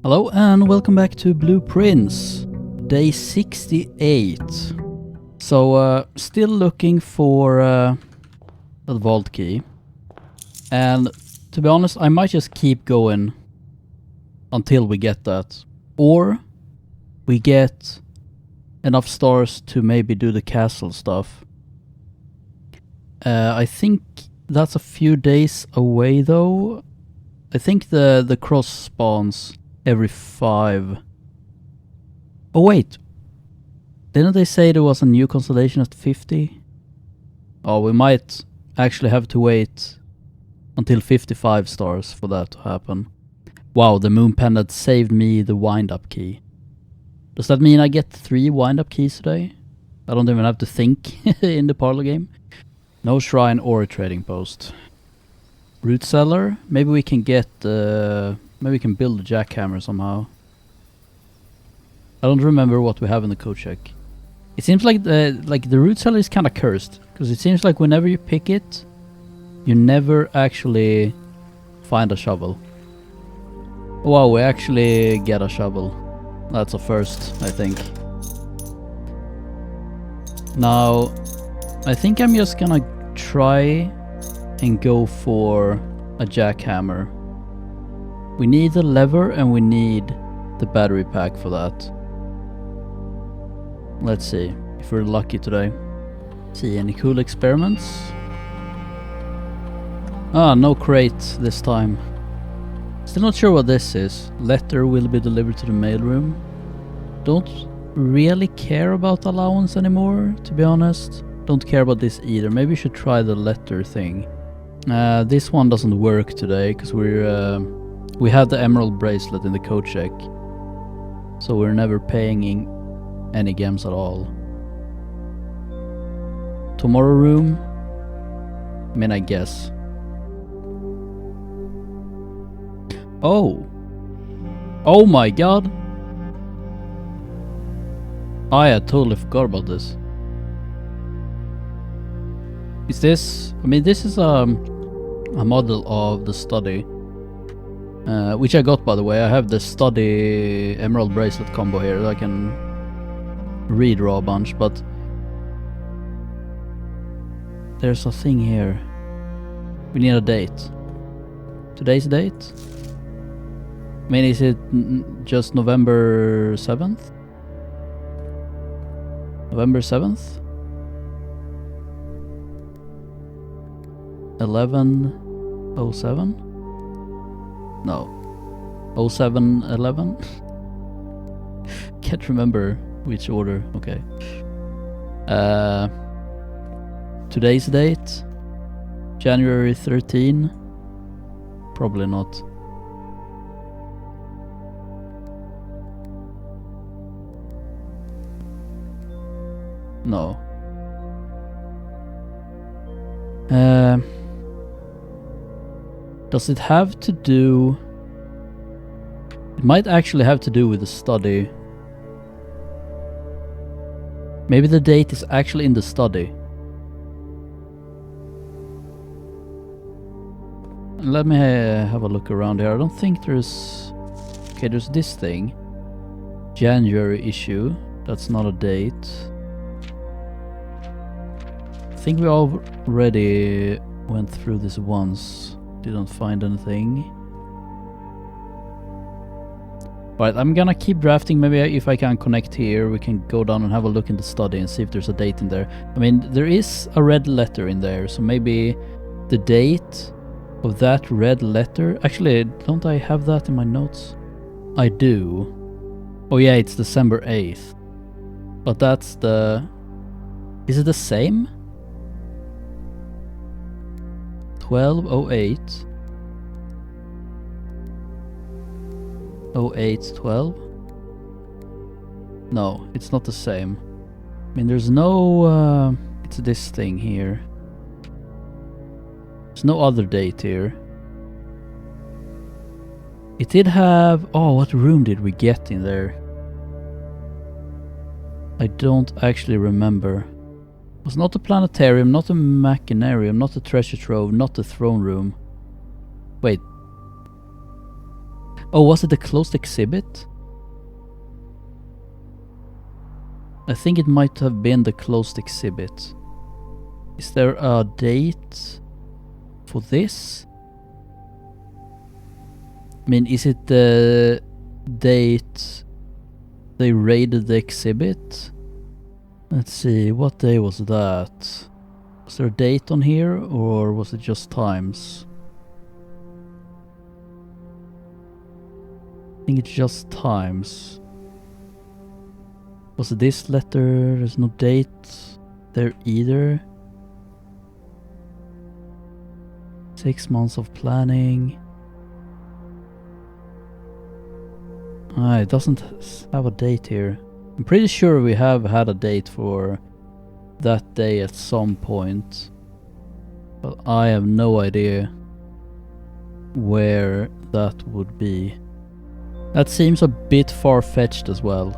Hello and welcome back to Blueprints, day 68. So, still looking for the vault key. And to be honest, I might just keep going until we get that. Or we get enough stars to maybe do the castle stuff. I think that's a few days away though. I think the cross spawns every 5. Oh wait, didn't they say there was a new constellation at 50? Oh, we might actually have to wait until 55 stars for that to happen. Wow, the moon pendant saved me the wind-up key. Does that mean I get 3 wind-up keys today? I don't even have to think in the parlor game. No shrine or a trading post. Root cellar, maybe we can get maybe we can build a jackhammer somehow. I don't remember what we have in the code check. It seems like the root cellar is kind of cursed, because it seems like whenever you pick it, you never actually find a shovel. Wow, we actually get a shovel. That's a first, I think. Now, I think I'm just gonna try and go for a jackhammer. We need the lever and we need the battery pack for that. Let's see if we're lucky today. See any cool experiments? Ah, no crate this time. Still not sure what this is. Letter will be delivered to the mailroom. Don't really care about allowance anymore, to be honest. Don't care about this either. Maybe we should try the letter thing. This one doesn't work today because we have the emerald bracelet in the code check, so we're never paying any gems at all. Tomorrow room. I mean, I guess. Oh my god! I had totally forgot about this. Is this... I mean, this is a model of the study. Which I got, by the way. I have the study emerald bracelet combo here that I can redraw a bunch, but... there's a thing here. We need a date. Today's date? I mean, is it just November 7th? November 7th? 11:07? No. 07:11? Can't remember which order. Okay. Today's date? January 13? Probably not. No. Does it have to do... It might actually have to do with the study. Maybe the date is actually in the study. Let me have a look around here. I don't think there's... Okay, there's this thing. January issue. That's not a date. I think we already went through this once. Didn't find anything. Right, I'm gonna keep drafting. Maybe if I can connect here, we can go down and have a look in the study and see if there's a date in there. I mean, there is a red letter in there, so maybe the date of that red letter... Actually, don't I have that in my notes? I do. Oh yeah, it's December 8th. But that's the... Is it the same? 12:08. 08:12. No, it's not the same. I mean, there's no... it's this thing here. There's no other date here. It did have... Oh, what room did we get in there? I don't actually remember. It was not a planetarium, not a machinarium, not a treasure trove, not the throne room. Wait. Oh, was it the closed exhibit? I think it might have been the closed exhibit. Is there a date for this? I mean, is it the date they raided the exhibit? Let's see, what day was that? Was there a date on here, or was it just times? I think it's just times. Was it this letter? There's no date there either. 6 months of planning. It doesn't have a date here. I'm pretty sure we have had a date for that day at some point, but I have no idea where that would be. That seems a bit far-fetched as well.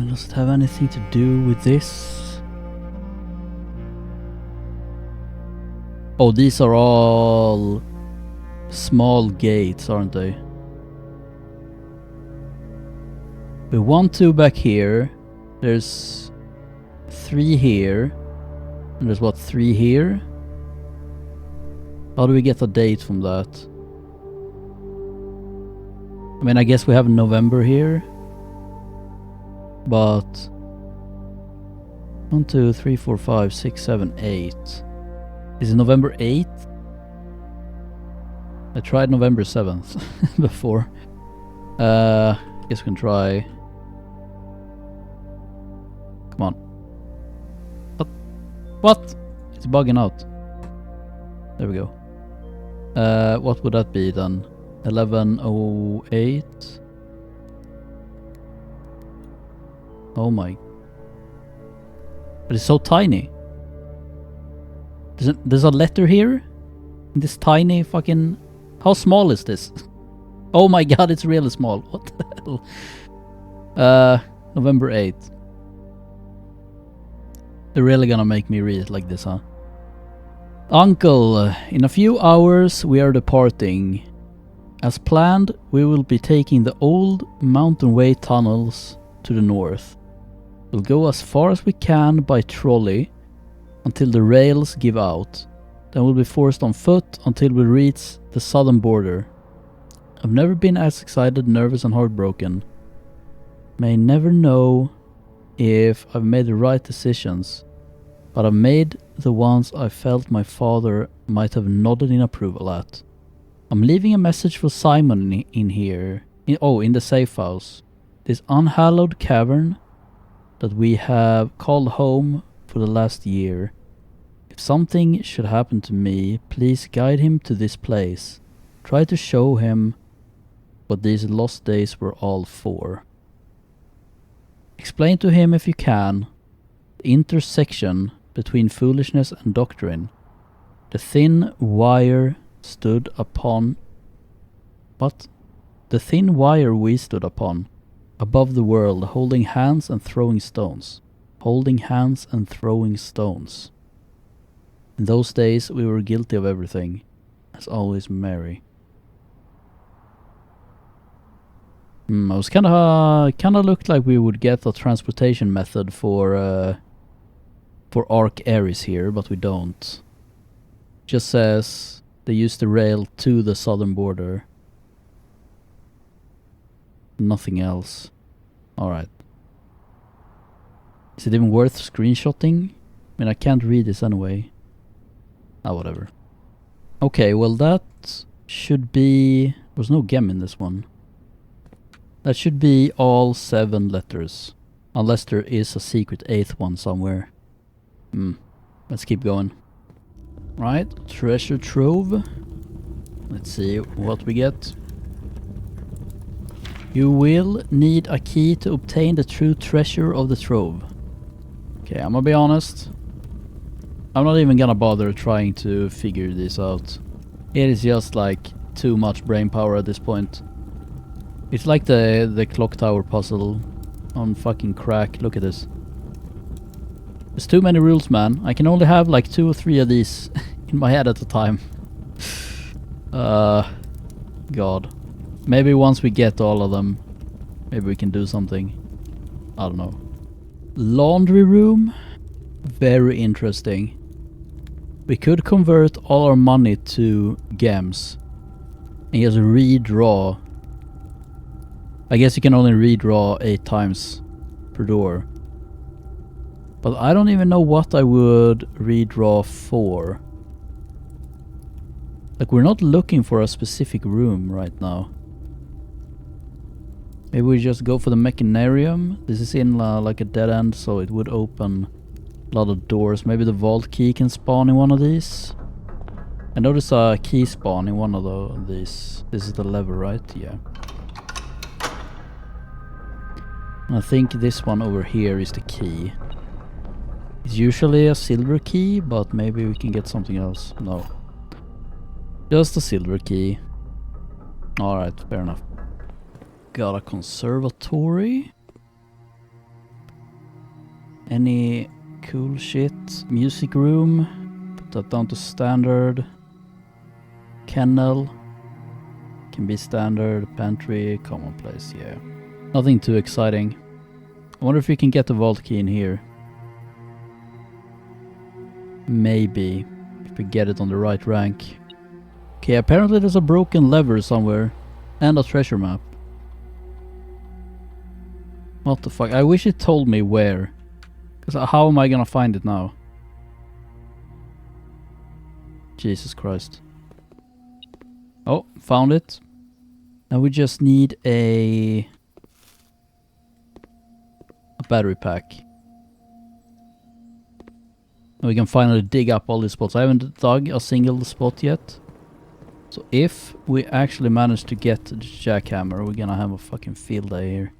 Does it have anything to do with this? Oh, these are all small gates, aren't they? We want 2 back here. There's 3 here. And there's what, 3 here? How do we get a date from that? I mean, I guess we have November here. But 1, 2, 3, 4, 5, 6, 7, 8. Is it November 8th? I tried November 7th before. Guess we can try. Come on. What? It's bugging out. There we go. What would that be then? 11:08. Oh my. But it's so tiny. There's a letter here? In this tiny fucking... How small is this? Oh my god, it's really small. What the hell? November 8th. They're really gonna make me read it like this, huh? Uncle, in a few hours we are departing. As planned, we will be taking the old mountain way tunnels to the north. We'll go as far as we can by trolley until the rails give out. Then we'll be forced on foot until we reach the southern border. I've never been as excited, nervous and heartbroken. May never know if I've made the right decisions, but I've made the ones I felt my father might have nodded in approval at. I'm leaving a message for Simon in here. In the safe house. This unhallowed cavern that we have called home for the last year. If something should happen to me, please guide him to this place. Try to show him what these lost days were all for. Explain to him if you can the intersection between foolishness and doctrine. The thin wire stood upon... What? The thin wire we stood upon, above the world, holding hands and throwing stones. Holding hands and throwing stones. In those days we were guilty of everything. As always, Mary. I was kinda looked like we would get a transportation method for Ark Ares here, but we don't. Just says they use the rail to the southern border. Nothing else. Alright. Is it even worth screenshotting? I mean, I can't read this anyway. Whatever. Okay, well that should be... There's no gem in this one. That should be all 7 letters. Unless there is a secret 8th one somewhere. Let's keep going. Right, treasure trove. Let's see what we get. You will need a key to obtain the true treasure of the trove. Okay, I'm gonna be honest. I'm not even gonna bother trying to figure this out. It is just like too much brain power at this point. It's like the clock tower puzzle on fucking crack. Look at this. There's too many rules, man. I can only have like 2 or 3 of these in my head at a time. God. Maybe once we get all of them, maybe we can do something. I don't know. Laundry room? Very interesting. We could convert all our money to gems. And just redraw. I guess you can only redraw 8 times per door. But I don't even know what I would redraw for. Like, we're not looking for a specific room right now. Maybe we just go for the mechanarium. This is in like a dead end, so it would open a lot of doors. Maybe the vault key can spawn in one of these. I noticed a key spawn in one of these. This is the lever, right? Yeah. And I think this one over here is the key. It's usually a silver key, but maybe we can get something else. No. Just a silver key. Alright, fair enough. Got a conservatory. Any cool shit? Music room. Put that down to standard. Kennel. Can be standard. Pantry. Commonplace, yeah. Nothing too exciting. I wonder if we can get the vault key in here. Maybe. If we get it on the right rank. Okay, apparently there's a broken lever somewhere. And a treasure map. What the fuck? I wish it told me where. Because how am I gonna find it now? Jesus Christ. Oh, found it. Now we just need a battery pack. And we can finally dig up all these spots. I haven't dug a single spot yet. So if we actually manage to get the jackhammer, we're gonna have a fucking field day here.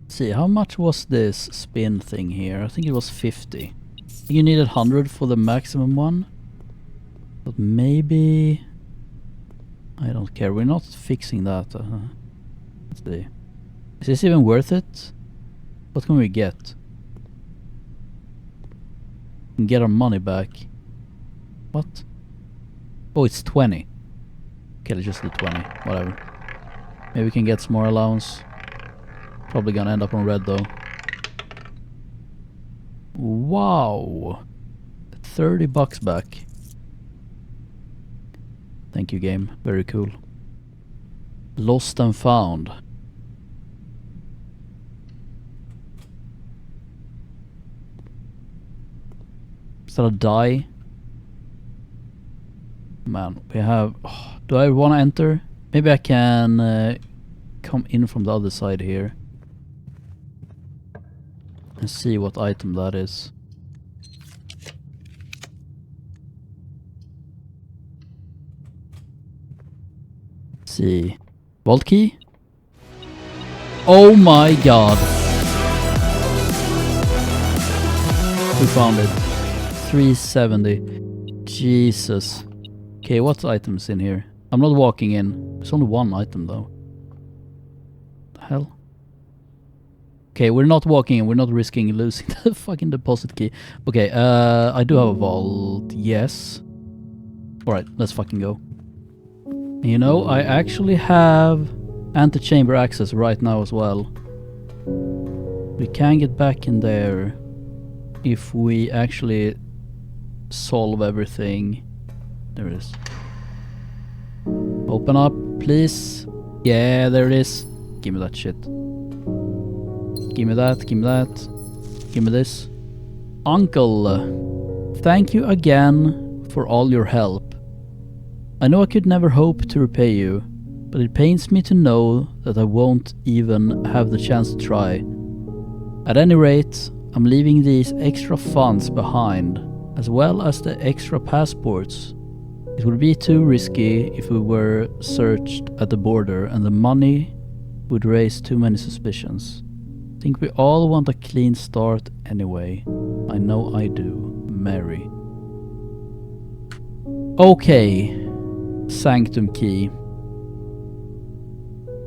Let's see, how much was this spin thing here? I think it was 50. I think you needed 100 for the maximum one. But maybe... I don't care, we're not fixing that. Let's see. Is this even worth it? What can we get? We can get our money back. What? Oh, it's 20. Okay, let's just do 20. Whatever. Maybe we can get some more allowance. Probably gonna end up on red though. Wow. 30 bucks back. Thank you, game. Very cool. Lost and found. Is that a die? Man, we have... Oh, do I want to enter? Maybe I can come in from the other side here. And see what item that is. Let's see. Vault key? Oh my god. We found it. 370. Jesus. Okay, what's items in here? I'm not walking in. There's only one item though. The hell? Okay, we're not walking in. We're not risking losing the fucking deposit key. Okay, I do have a vault. Yes. Alright, let's fucking go. And you know, I actually have antechamber access right now as well. We can get back in there if we actually solve everything. There it is. Open up, please. Yeah, there it is. Give me that shit. Give me that, give me that. Give me this. Uncle, thank you again for all your help. I know I could never hope to repay you, but it pains me to know that I won't even have the chance to try. At any rate, I'm leaving these extra funds behind, as well as the extra passports. It would be too risky if we were searched at the border, and the money would raise too many suspicions. I think we all want a clean start anyway. I know I do. Mary. Okay. Sanctum key.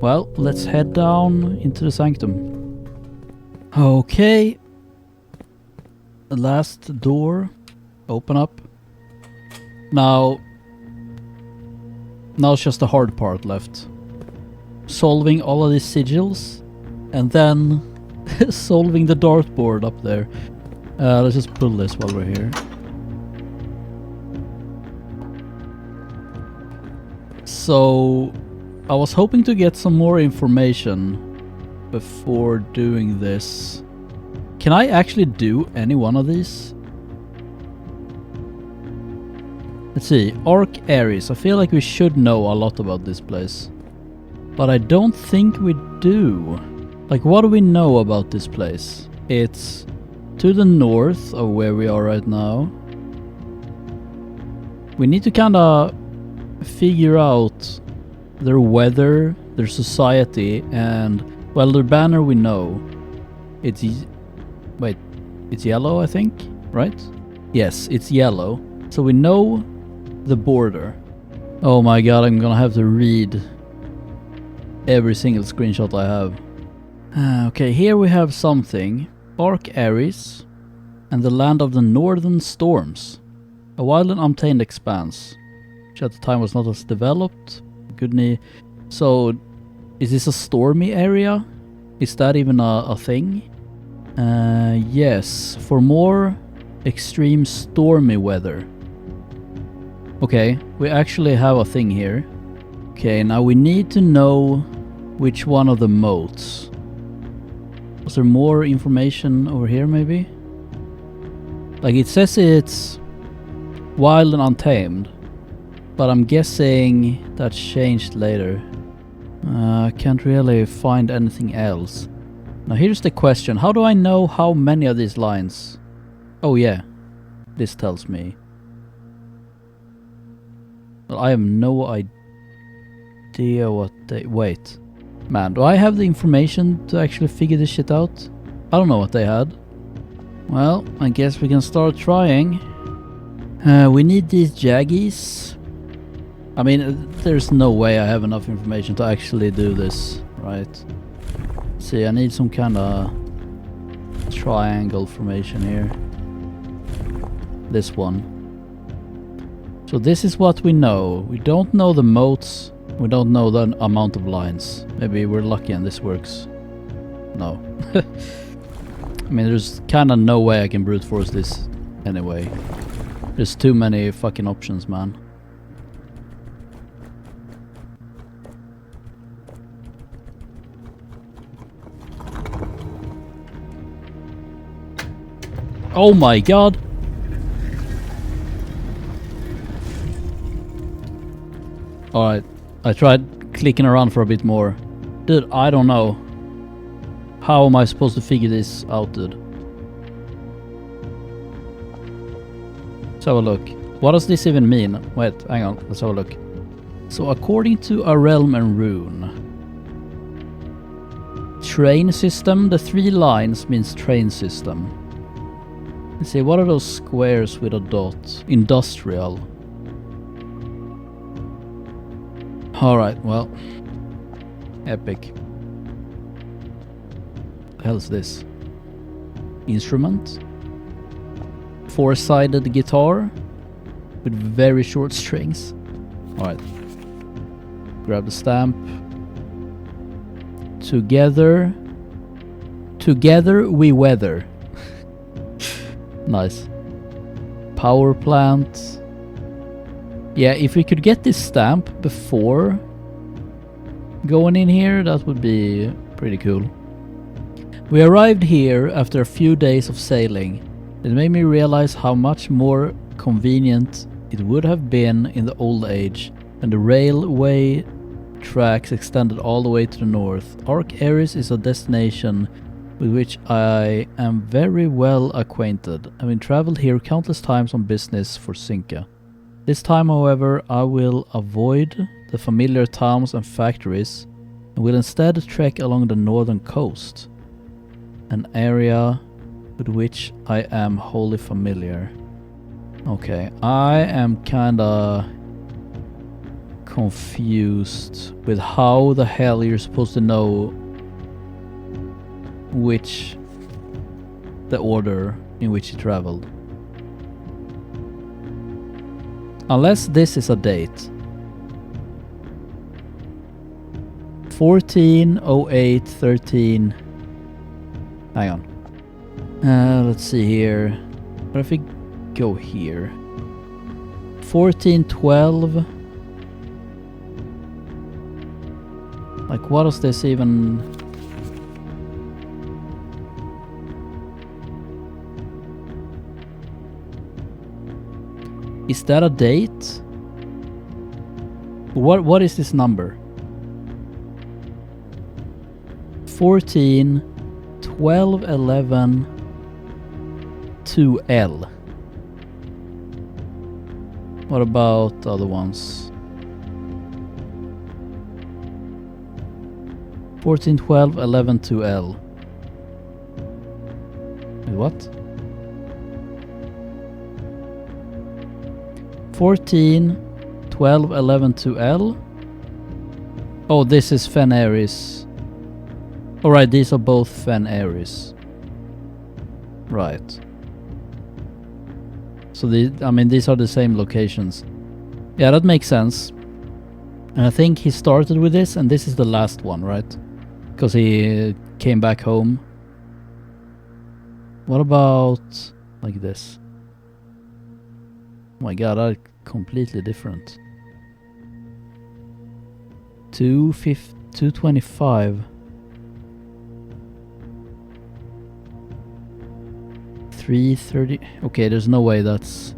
Well, let's head down into the sanctum. Okay. The last door. Open up. Now it's just the hard part left. solving all of these sigils, and then solving the dartboard up there. Let's just pull this while we're here. So, I was hoping to get some more information before doing this. Can I actually do any one of these? Let's see, Arc Ares. I feel like we should know a lot about this place. But I don't think we do. Like, what do we know about this place? It's to the north of where we are right now. We need to kinda figure out their weather, their society, and, well, their banner we know. It's yellow, I think, right? Yes, it's yellow. So we know the border. Oh my god, I'm gonna have to read every single screenshot I have. Okay, here we have something. Arc Ares and the land of the northern storms. A wild and untamed expanse, which at the time was not as developed. Goodney. So, is this a stormy area? Is that even a thing? Yes, for more extreme stormy weather. Okay, we actually have a thing here. Okay, now we need to know which one of the moats. Was there more information over here maybe? Like, it says it's wild and untamed, but I'm guessing that changed later. Can't really find anything else. Now here's the question. How do I know how many of these lines? Oh yeah, this tells me. Well, I have no idea what they... Wait. Man, do I have the information to actually figure this shit out? I don't know what they had. Well, I guess we can start trying. We need these jaggies. I mean, there's no way I have enough information to actually do this, right? See, I need some kind of triangle formation here. This one. So this is what we know. We don't know the moats. We don't know the amount of lines. Maybe we're lucky and this works. No. I mean, there's kind of no way I can brute force this anyway. There's too many fucking options, man. Oh my god! Alright, I tried clicking around for a bit more. Dude, I don't know. How am I supposed to figure this out, dude? Let's have a look. What does this even mean? Wait, hang on, let's have a look. So according to a realm and rune, train system, the 3 lines means train system. Let's see, what are those squares with a dot? Industrial. Alright, well. Epic. What the hell is this? Instrument? 4-sided guitar with very short strings. Alright. Grab the stamp. Together we weather. Nice. Power plant. Yeah, if we could get this stamp before going in here, that would be pretty cool. We arrived here after a few days of sailing. It made me realize how much more convenient it would have been in the old age when the railway tracks extended all the way to the north. Arc Ares is a destination with which I am very well acquainted, having traveled here countless times on business for Sinca. This time, however, I will avoid the familiar towns and factories and will instead trek along the northern coast, an area with which I am wholly familiar. Okay, I am kinda confused with how the hell you're supposed to know the order in which he traveled. Unless this is a date. 14, 08, 13. Hang on. Let's see here. What if we go here? 14, 12. Like, what is this even? Is that a date? What is this number? 14, 12, 11, 2L. What about the other ones? 14, 12, 11, 2L. Wait, what? 14, 12, 11, 2L. Oh, this is Fen Aries. Alright, these are both Fen Aries. Right. So these are the same locations. Yeah, that makes sense. And I think he started with this, and this is the last one, right? Because he came back home. What about like this? Oh my god, that's completely different. 225. 330. Okay, there's no way that's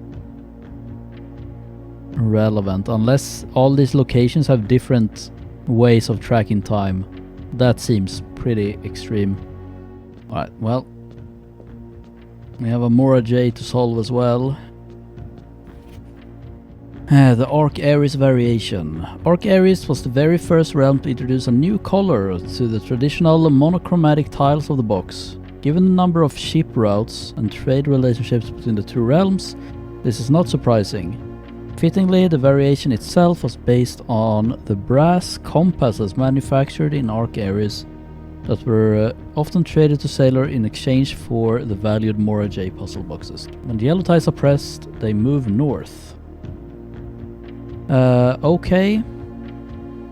relevant unless all these locations have different ways of tracking time. That seems pretty extreme. Alright, well, we have a Mora J to solve as well. The Arc Aries variation. Arc Aries was the very first realm to introduce a new color to the traditional monochromatic tiles of the box. Given the number of ship routes and trade relationships between the two realms, this is not surprising. Fittingly, the variation itself was based on the brass compasses manufactured in Arc Aries that were often traded to Sailor in exchange for the valued Mora J puzzle boxes. When the yellow tiles are pressed, they move north. Okay.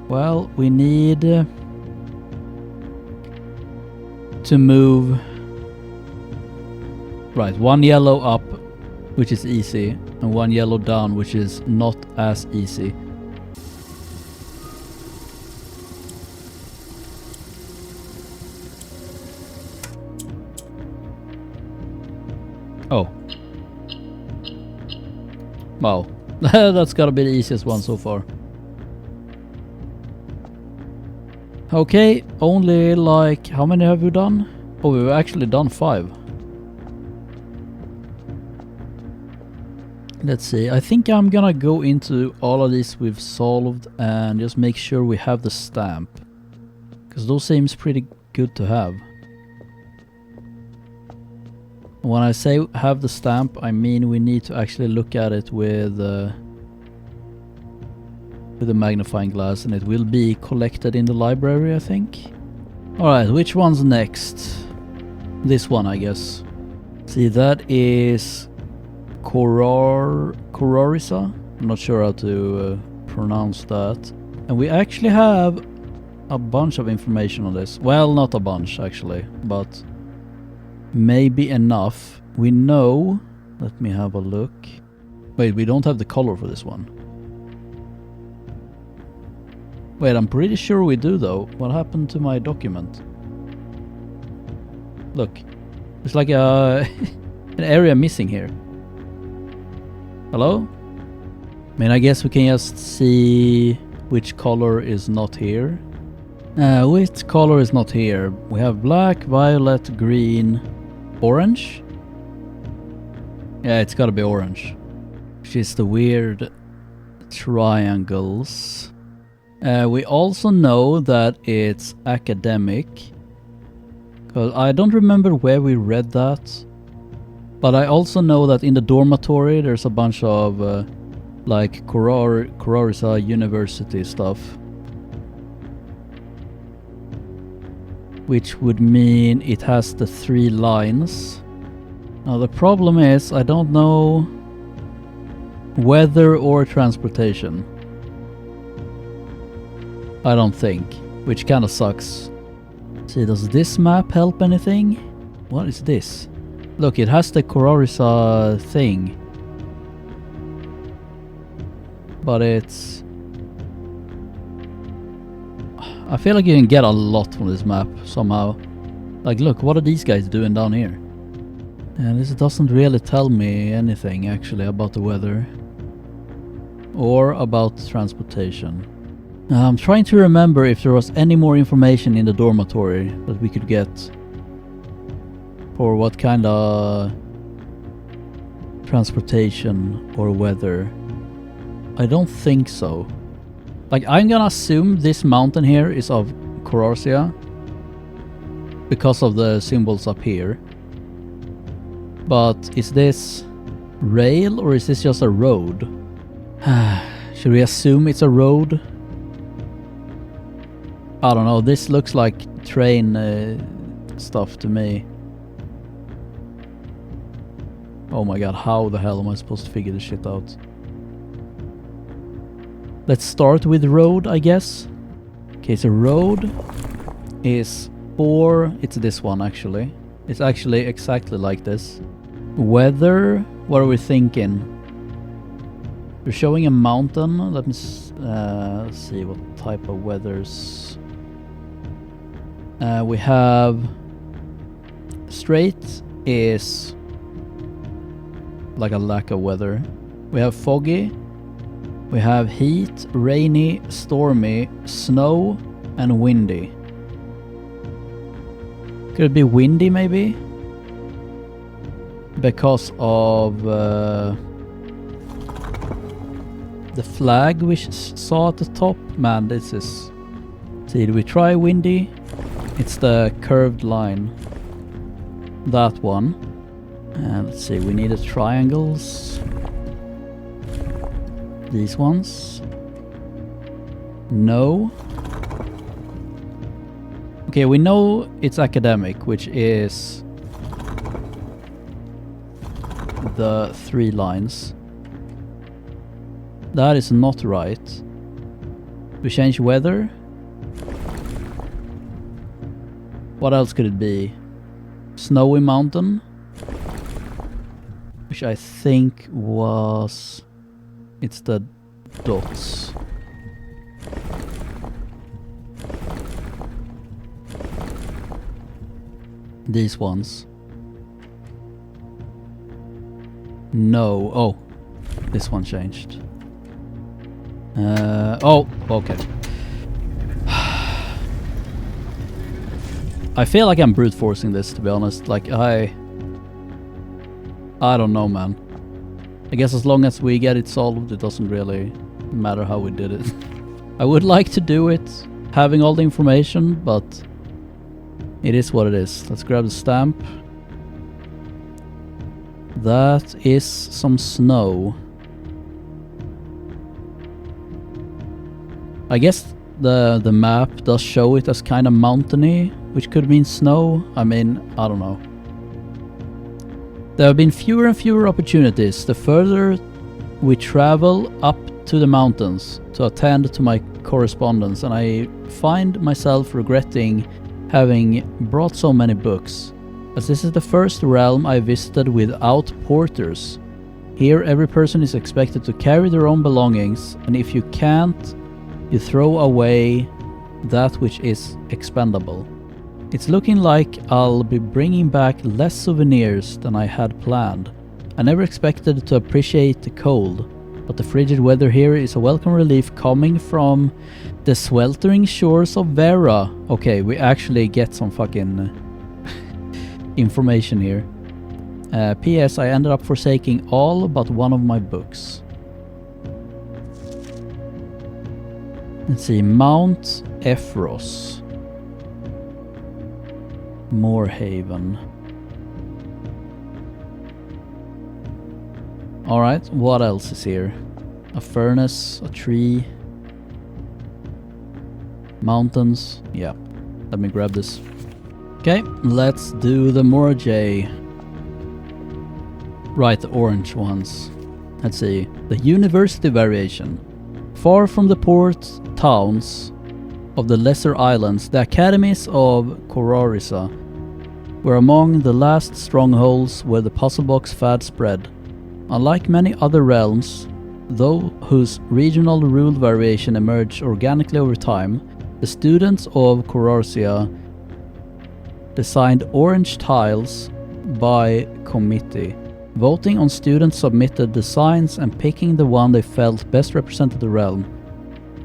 Well, we need to move. Right, one yellow up, which is easy, and one yellow down, which is not as easy. Oh. Wow. That's gotta be the easiest one so far. Okay, only like... how many have we done? Oh, we've actually done 5. Let's see, I think I'm gonna go into all of these we've solved and just make sure we have the stamp. Because those seems pretty good to have. When I say have the stamp, I mean we need to actually look at it with a magnifying glass, and it will be collected in the library, I think. Alright, which one's next? This one, I guess. See, that is Kororisa. I'm not sure how to pronounce that. And we actually have a bunch of information on this. Well, not a bunch actually, but maybe enough. We know... let me have a look. Wait, we don't have the color for this one. Wait, I'm pretty sure we do though. What happened to my document? Look. It's like a an area missing here. Hello? I mean, I guess we can just see which color is not here. Which color is not here? We have black, violet, green, orange? Yeah, it's gotta be orange. Which is the weird triangles. We also know that it's academic. Cause I don't remember where we read that. But I also know that in the dormitory there's a bunch of like Kororisa University stuff. Which would mean it has the 3 lines. Now the problem is I don't know weather or transportation. I don't think. which kind of sucks. See, does this map help anything? What is this? Look, it has the Kororisa thing. But it's... I feel like you can get a lot from this map somehow. Like, look, what are these guys doing down here? And this doesn't really tell me anything actually about the weather. Or about transportation. I'm trying to remember if there was any more information in the dormitory that we could get. For what kind of transportation or weather. I don't think so. Like, I'm gonna assume this mountain here is of Kororsia because of the symbols up here. But is this rail or is this just a road? Should we assume it's a road? I don't know, this looks like train stuff to me. Oh my god, how the hell am I supposed to figure this shit out? Let's start with road, I guess. Okay, so road is 4... It's this one actually. It's actually exactly like this. Weather, what are we thinking? We're showing a mountain. Let me see what type of weathers. We have... Straight is like a lack of weather. We have foggy. We have heat, rainy, stormy, snow, and windy. Could it be windy maybe? Because of the flag we saw at the top. Man, this is... See, do we try windy? It's the curved line. That one. And let's see, we needed triangles. These ones. No. Okay, we know it's academic, which is the 3 lines. That is not right. We change weather. What else could it be? Snowy mountain, which I think was... It's the dots. These ones. No. Oh, this one changed. Oh, okay. I feel like I'm brute forcing this, to be honest. Like, I don't know, man. I guess as long as we get it solved, it doesn't really matter how we did it. I would like to do it, having all the information, but it is what it is. Let's grab the stamp. That is some snow. I guess the map does show it as kind of mountainy, which could mean snow. I mean, I don't know. There have been fewer and fewer opportunities the further we travel up to the mountains to attend to my correspondence, and I find myself regretting having brought so many books, as this is the first realm I visited without porters. Here every person is expected to carry their own belongings, and if you can't, you throw away that which is expendable. It's looking like I'll be bringing back less souvenirs than I had planned. I never expected to appreciate the cold, but the frigid weather here is a welcome relief coming from the sweltering shores of Vera. Okay, we actually get some fucking information here. P.S. I ended up forsaking all but one of my books. Let's see, Mount Ephros. Moorhaven. Alright, what else is here? A furnace, a tree, mountains. Yeah, let me grab this. Okay, let's do the Morjay. Right, the orange ones. Let's see. The university variation. Far from the port towns, of the lesser islands, the academies of Kororisa were among the last strongholds where the puzzle box fad spread. Unlike many other realms, though whose regional rule variation emerged organically over time, the students of Kororisa designed orange tiles by committee, voting on students' submitted designs and picking the one they felt best represented the realm.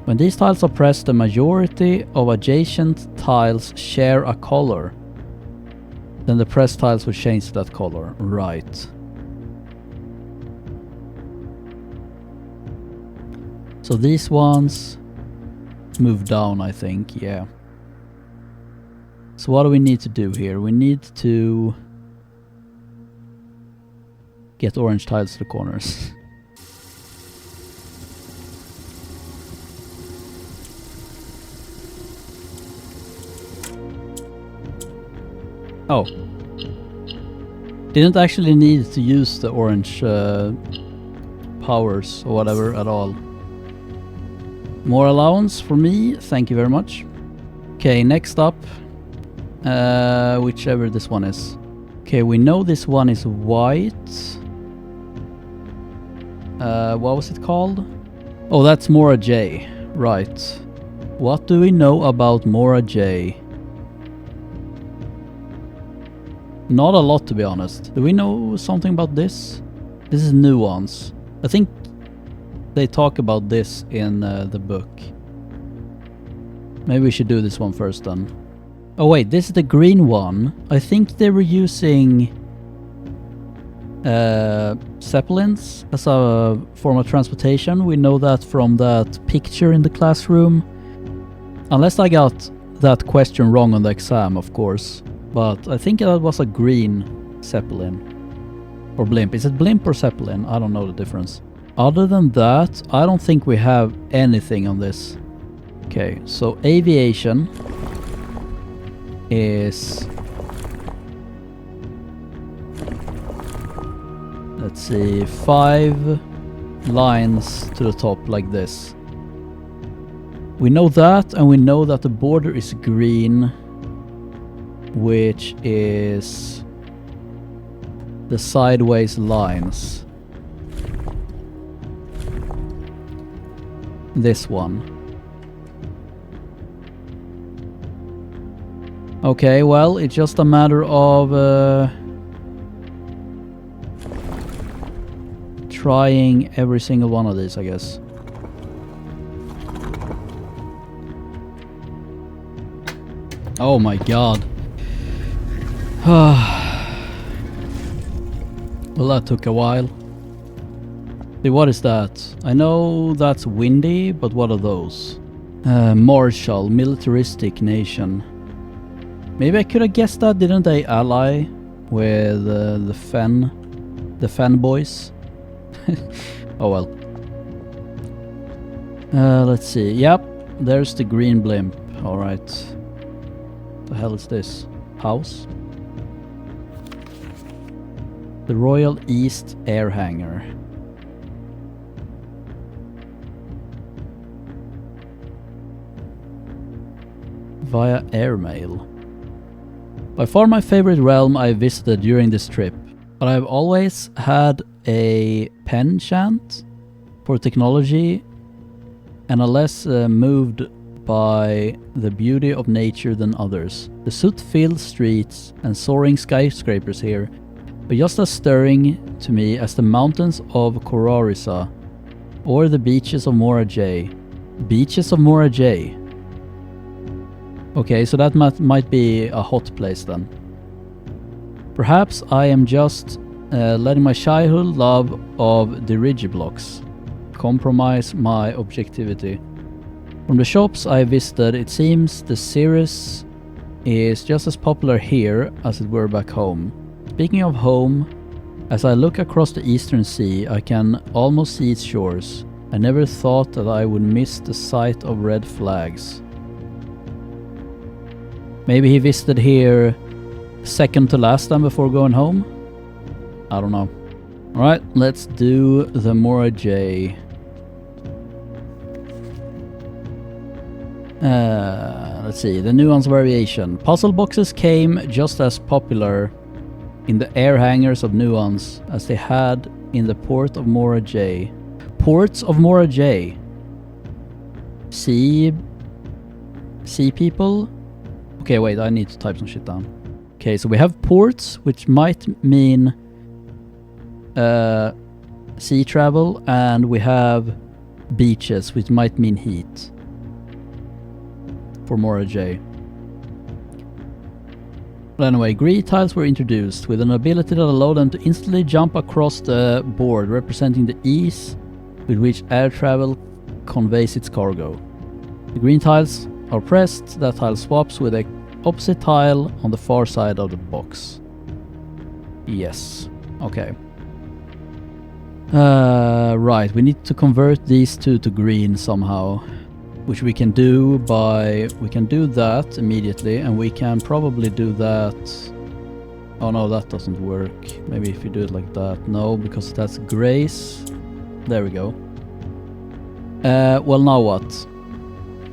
When these tiles are pressed, the majority of adjacent tiles share a color. Then the pressed tiles will change to that color. Right. So these ones move down, I think, yeah. So what do we need to do here? We need to get orange tiles to the corners. Oh. Didn't actually need to use the orange powers or whatever at all. More allowance for me, thank you very much. Okay, next up. Whichever this one is. Okay, we know this one is white. What was it called? Oh, that's Mora J. Right. What do we know about Mora J? Not a lot, to be honest. Do we know something about this? This is nuance. I think they talk about this in the book. Maybe we should do this one first then. Oh wait, this is the green one. I think they were using zeppelins as a form of transportation. We know that from that picture in the classroom. Unless I got that question wrong on the exam, of course. But I think that was a green zeppelin. Or blimp. Is it blimp or zeppelin? I don't know the difference. Other than that, I don't think we have anything on this. Okay, so aviation is... let's see, 5 lines to the top like this. We know that, and we know that the border is green, which is the sideways lines. This one. Okay, well, it's just a matter of trying every single one of these, I guess. Oh my god. Well, that took a while. See, what is that? I know that's windy, but what are those? Martial, militaristic nation. Maybe I could have guessed that. Didn't they ally with the Fen boys? Oh well. Let's see. Yep, there's the green blimp. Alright. The hell is this? House? The Royal East Air Hangar. Via airmail. By far my favorite realm I visited during this trip, but I've always had a penchant for technology and are less moved by the beauty of nature than others. The soot-filled streets and soaring skyscrapers here are just as stirring to me as the mountains of Kororisa or the beaches of Mora J. Beaches of Mora J. Okay, so that might be a hot place then. Perhaps I am just letting my childhood love of dirigiblocks compromise my objectivity. From the shops I visited, it seems the series is just as popular here as it were back home. Speaking of home, as I look across the eastern sea, I can almost see its shores. I never thought that I would miss the sight of red flags. Maybe he visited here second to last time before going home? I don't know. Alright, let's do the Mora J. Let's see, the nuance variation. Puzzle boxes came just as popular in the air hangars of Nuance as they had in the port of Mora J. Ports of Mora J. Sea people? Okay, wait, I need to type some shit down. Okay, so we have ports, which might mean sea travel, and we have beaches, which might mean heat. For Mora J. But anyway, greed tiles were introduced with an ability that allowed them to instantly jump across the board, representing the ease with which air travel conveys its cargo. The green tiles are pressed, that tile swaps with the opposite tile on the far side of the box. Yes, okay. Right, we need to convert these two to green somehow. Which we can do by... we can do that immediately, and we can probably do that... oh no, that doesn't work. Maybe if you do it like that. No, because that's grace. There we go. Well, now what?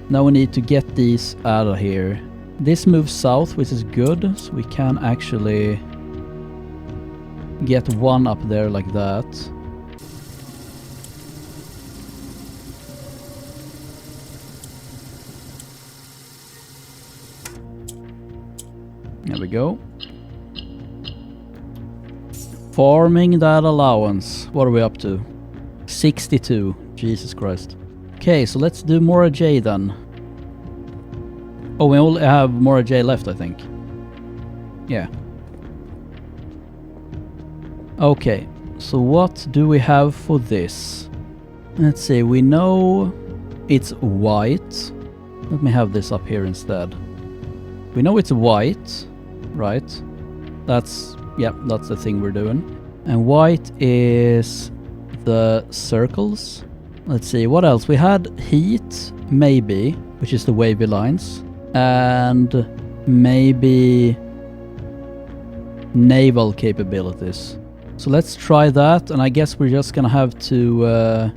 Now we need to get these out of here. This moves south, which is good, so we can actually get one up there like that. There we go. Farming that allowance. What are we up to? 62. Jesus Christ. Okay, so let's do Mora J then. Oh, we only have Mora J left, I think. Yeah. Okay, so what do we have for this? Let's see, we know it's white. Let me have this up here instead. We know it's white. Right, that's the thing we're doing. And white is the circles. Let's see, what else? We had heat, maybe, which is the wavy lines. And maybe naval capabilities. So let's try that, and I guess we're just gonna have to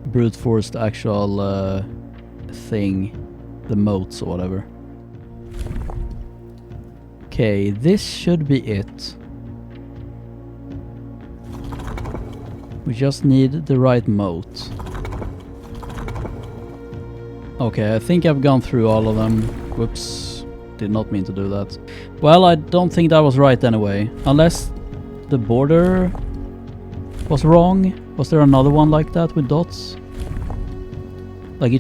brute force the actual thing, the moats or whatever. Okay, this should be it. We just need the right moat. Okay, I think I've gone through all of them. Whoops, did not mean to do that. Well, I don't think that was right anyway. Unless the border was wrong. Was there another one like that with dots? Like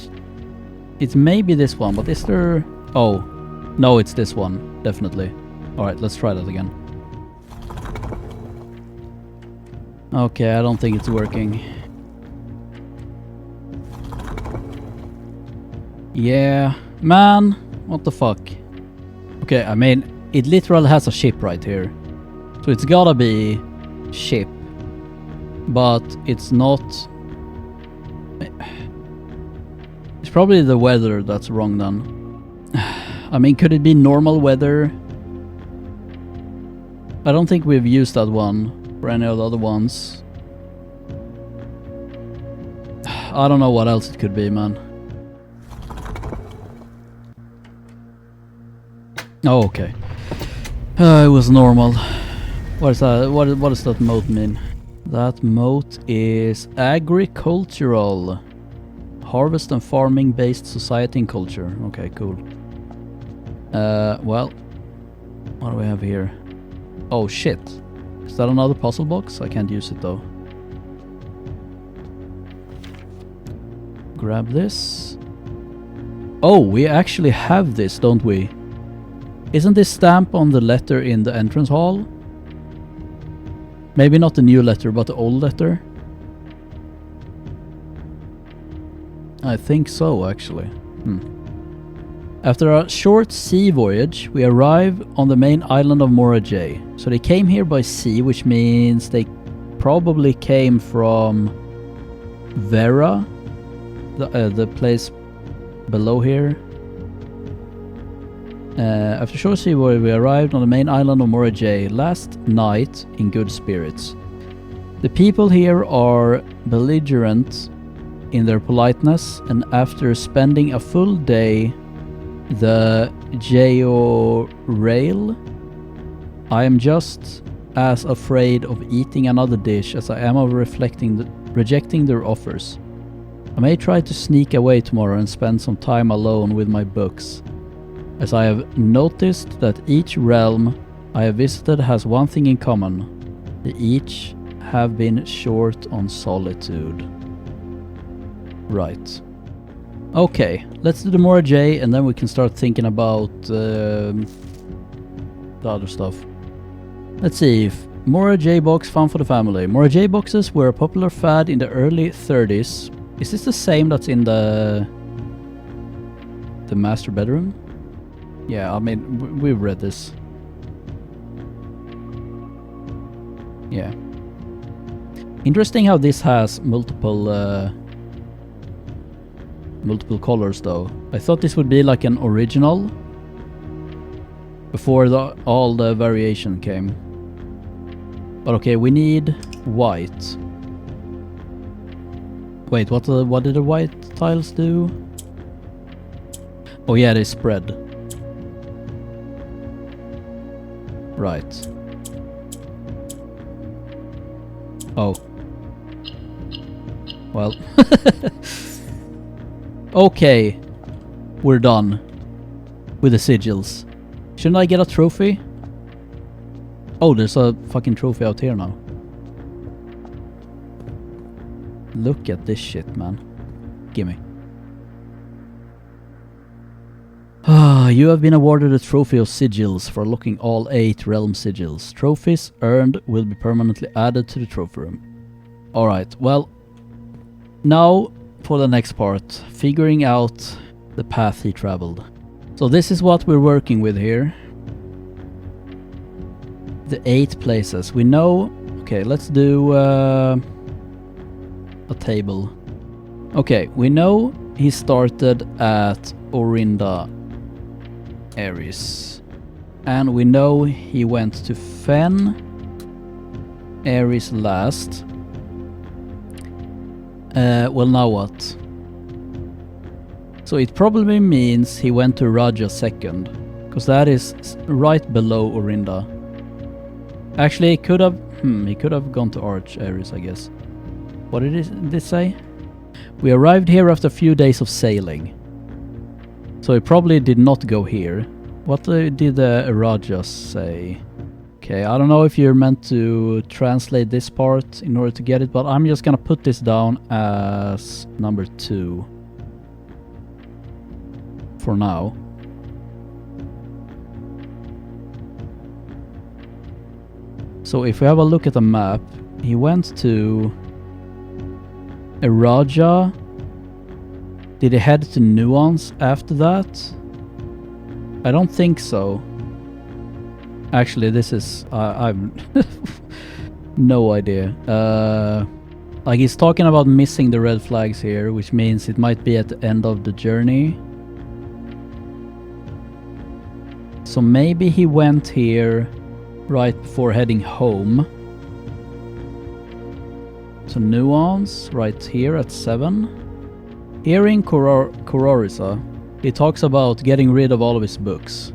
it's maybe this one, but is there... oh, no, it's this one, definitely. Alright, let's try that again. Okay, I don't think it's working. Yeah, man, what the fuck? Okay, I mean, it literally has a ship right here. So it's gotta be ship. But it's not... it's probably the weather that's wrong then. I mean, could it be normal weather? I don't think we've used that one for any of the other ones. I don't know what else it could be, man. Oh, okay. It was normal. What is that? What does that moat mean? That moat is agricultural. Harvest and farming based society and culture. Okay, cool. Well, what do we have here? Oh shit. Is that another puzzle box? I can't use it though. Grab this. Oh, we actually have this, don't we? Isn't this stamp on the letter in the entrance hall? Maybe not the new letter, but the old letter? I think so, actually. After a short sea voyage, we arrive on the main island of Mora J. So they came here by sea, which means they probably came from Vera, the place below here. After short sea voyage, we arrived on the main island of Mora J last night in good spirits. The people here are belligerent in their politeness, and after spending a full day the rail, I am just as afraid of eating another dish as I am of rejecting their offers. I may try to sneak away tomorrow and spend some time alone with my books, as I have noticed that each realm I have visited has one thing in common. They each have been short on solitude. Right. Okay, let's do the Mora J and then we can start thinking about the other stuff. Let's see if Mora J box fun for the family. Mora J boxes were a popular fad in the early 30s. Is this the same that's in the master bedroom? Yeah, I mean, we've read this. Yeah. Interesting how this has multiple colors though. I thought this would be like an original before all the variation came. But okay, we need white. Wait, what did the white tiles do? Oh yeah, they spread. Right. Oh. Well. Okay. We're done with the sigils. Shouldn't I get a trophy? Oh, there's a fucking trophy out here now. Look at this shit, man. Gimme. You have been awarded a trophy of sigils for looking all 8 realm sigils. Trophies earned will be permanently added to the trophy room. Alright, well, now for the next part, figuring out the path he traveled. So this is what we're working with here. The 8 places. We know... Okay, let's do a table. Okay, we know he started at Orinda Ares. And we know he went to Fen Ares last. Well, now what? So it probably means he went to Raja second, because that is right below Orinda. Actually, he could have gone to Arch Ares, I guess. What did this say? We arrived here after a few days of sailing. So he probably did not go here. What did the Raja say? Okay, I don't know if you're meant to translate this part in order to get it, but I'm just gonna put this down as number 2. For now. So if we have a look at the map, he went to Raja. Did he head to Nuance after that? I don't think so. Actually, this is... I've no idea. Like, he's talking about missing the red flags here, which means it might be at the end of the journey. So maybe he went here right before heading home. So Nuance, right here at 7. Here in Kororisa, he talks about getting rid of all of his books.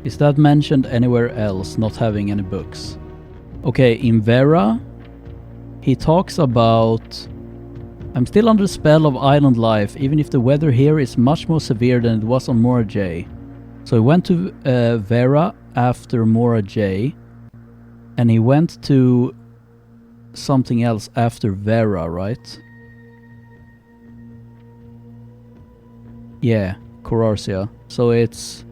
Is that mentioned anywhere else, not having any books? Okay, in Vera, he talks about... I'm still under the spell of island life, even if the weather here is much more severe than it was on Mora J. So he went to Vera after Mora J, and he went to something else after Vera, right? Yeah, Kororsia. So it's...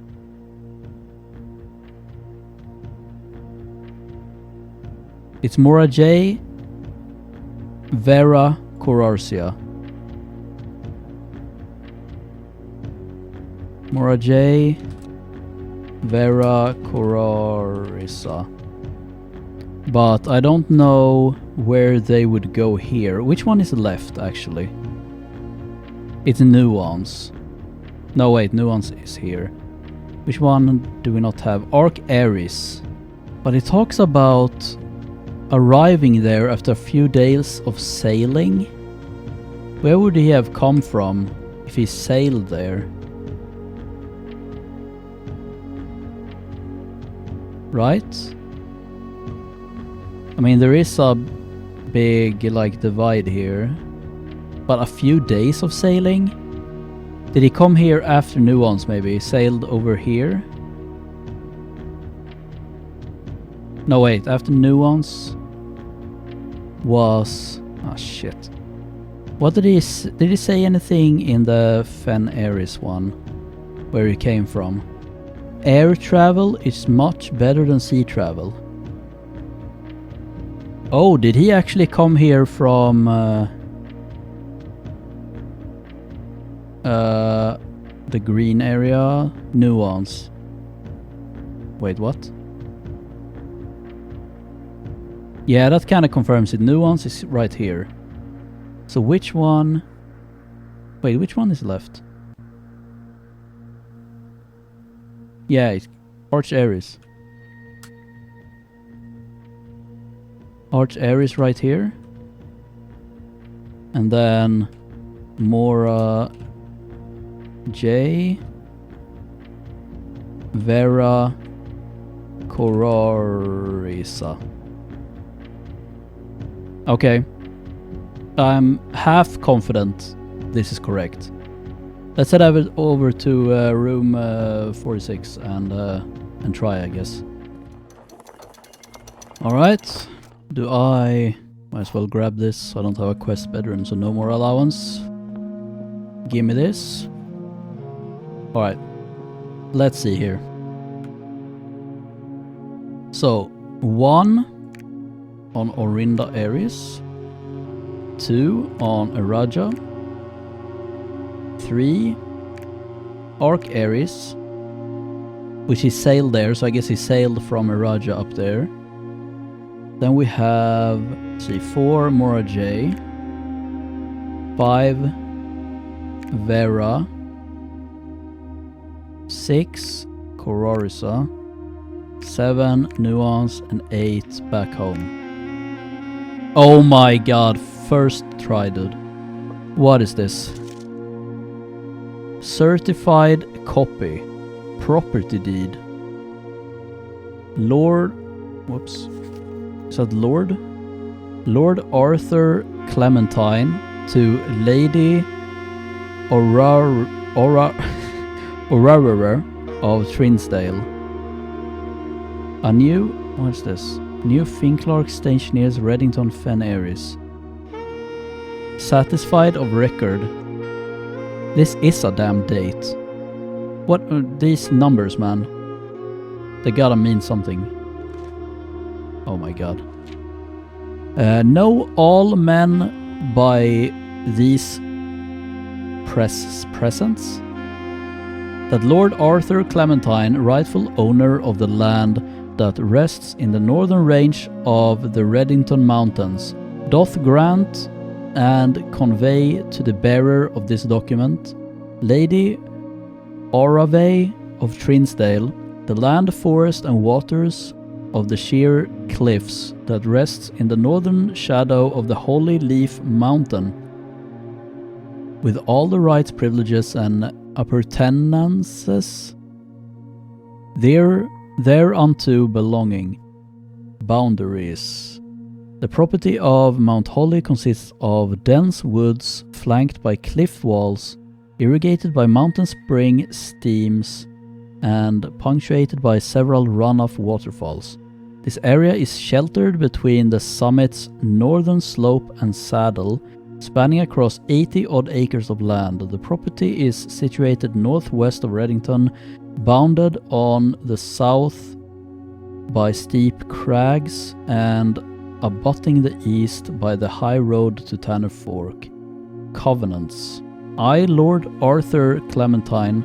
It's Mora J, Vera, Kororsia. Mora J, Vera, Kororisa. But I don't know where they would go here. Which one is left, actually? It's Nuance. No, wait, Nuance is here. Which one do we not have? Arch Ares. But it talks about arriving there after a few days of sailing. Where would he have come from if he sailed there? Right? I mean, there is a big, like, divide here. But a few days of sailing? Did he come here after Nuance, maybe? He sailed over here? No, wait. After Nuance was... Ah, shit. What did he say anything in the Fen Ares one? Where he came from? Air travel is much better than sea travel. Oh, did he actually come here from the green area? Nuance. Wait, what? Yeah, that kind of confirms it. Nuance is right here. So which one... Wait, which one is left? Yeah, it's Arch Ares. Arch Ares right here. And then Mora J. Vera Cororisa. Okay. I'm half confident this is correct. Let's head over to room 46 and try, I guess. Alright. Might as well grab this. I don't have a quest bedroom, so no more allowance. Give me this. Alright. Let's see here. So, 1 on Orinda Ares. 2 on Araja. 3 Arc Ares, which he sailed there, so I guess he sailed from Araja up there. Then we have, let's see, 4 Mora J, 5 Vera, 6 Cororisa, 7 Nuance, and 8 back home. Oh my god, first try, dude. What is this? Certified copy. Property deed. Lord... Whoops. Is that Lord? Lord Arthur Clementine to Lady Aurora of Trinsdale. A new... What's this? New Finclark Stationers Reddington Fen Ares. Satisfied of record. This is a damn date. What are these numbers, man? They gotta mean something. Oh my god. Know all men by these presents? That Lord Arthur Clementine, rightful owner of the land that rests in the northern range of the Reddington Mountains, doth grant and convey to the bearer of this document, Lady Orave of Trinsdale, the land, forest and waters of the sheer cliffs that rests in the northern shadow of the Holy Leaf Mountain, with all the rights, privileges and appurtenances thereunto belonging. Boundaries. The property of Mount Holly consists of dense woods flanked by cliff walls, irrigated by mountain spring streams, and punctuated by several runoff waterfalls. This area is sheltered between the summit's northern slope and saddle, spanning across 80-odd acres of land. The property is situated northwest of Reddington, bounded on the south by steep crags and abutting the east by the high road to Tanner Fork. Covenants. I, Lord Arthur Clementine,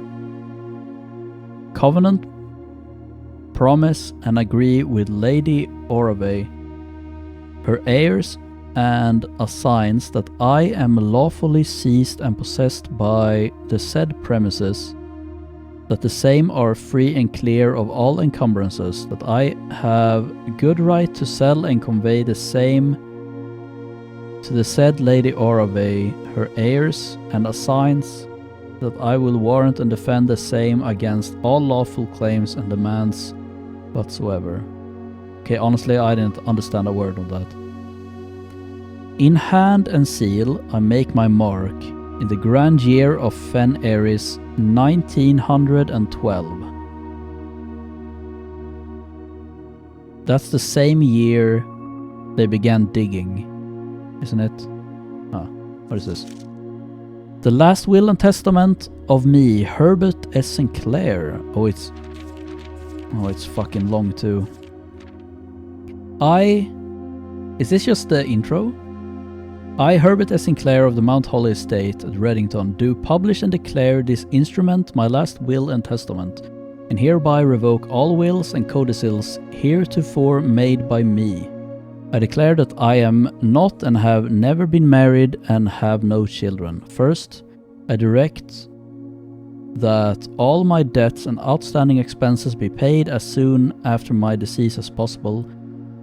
covenant, promise and agree with Lady Orave, her heirs, and assigns that I am lawfully seized and possessed by the said premises, that the same are free and clear of all encumbrances, that I have good right to sell and convey the same to the said Lady Oravay, her heirs, and assigns that I will warrant and defend the same against all lawful claims and demands whatsoever. Okay, honestly, I didn't understand a word of that. In hand and seal, I make my mark in the grand year of Fen Eris 1912. That's the same year they began digging, isn't it? What is this? The last will and testament of me, Herbert S. Sinclair. Oh, it's fucking long too. Is this just the intro? I, Herbert S. Sinclair of the Mount Holly Estate at Reddington, do publish and declare this instrument my last will and testament, and hereby revoke all wills and codicils heretofore made by me. I declare that I am not and have never been married and have no children. First, I direct that all my debts and outstanding expenses be paid as soon after my decease as possible.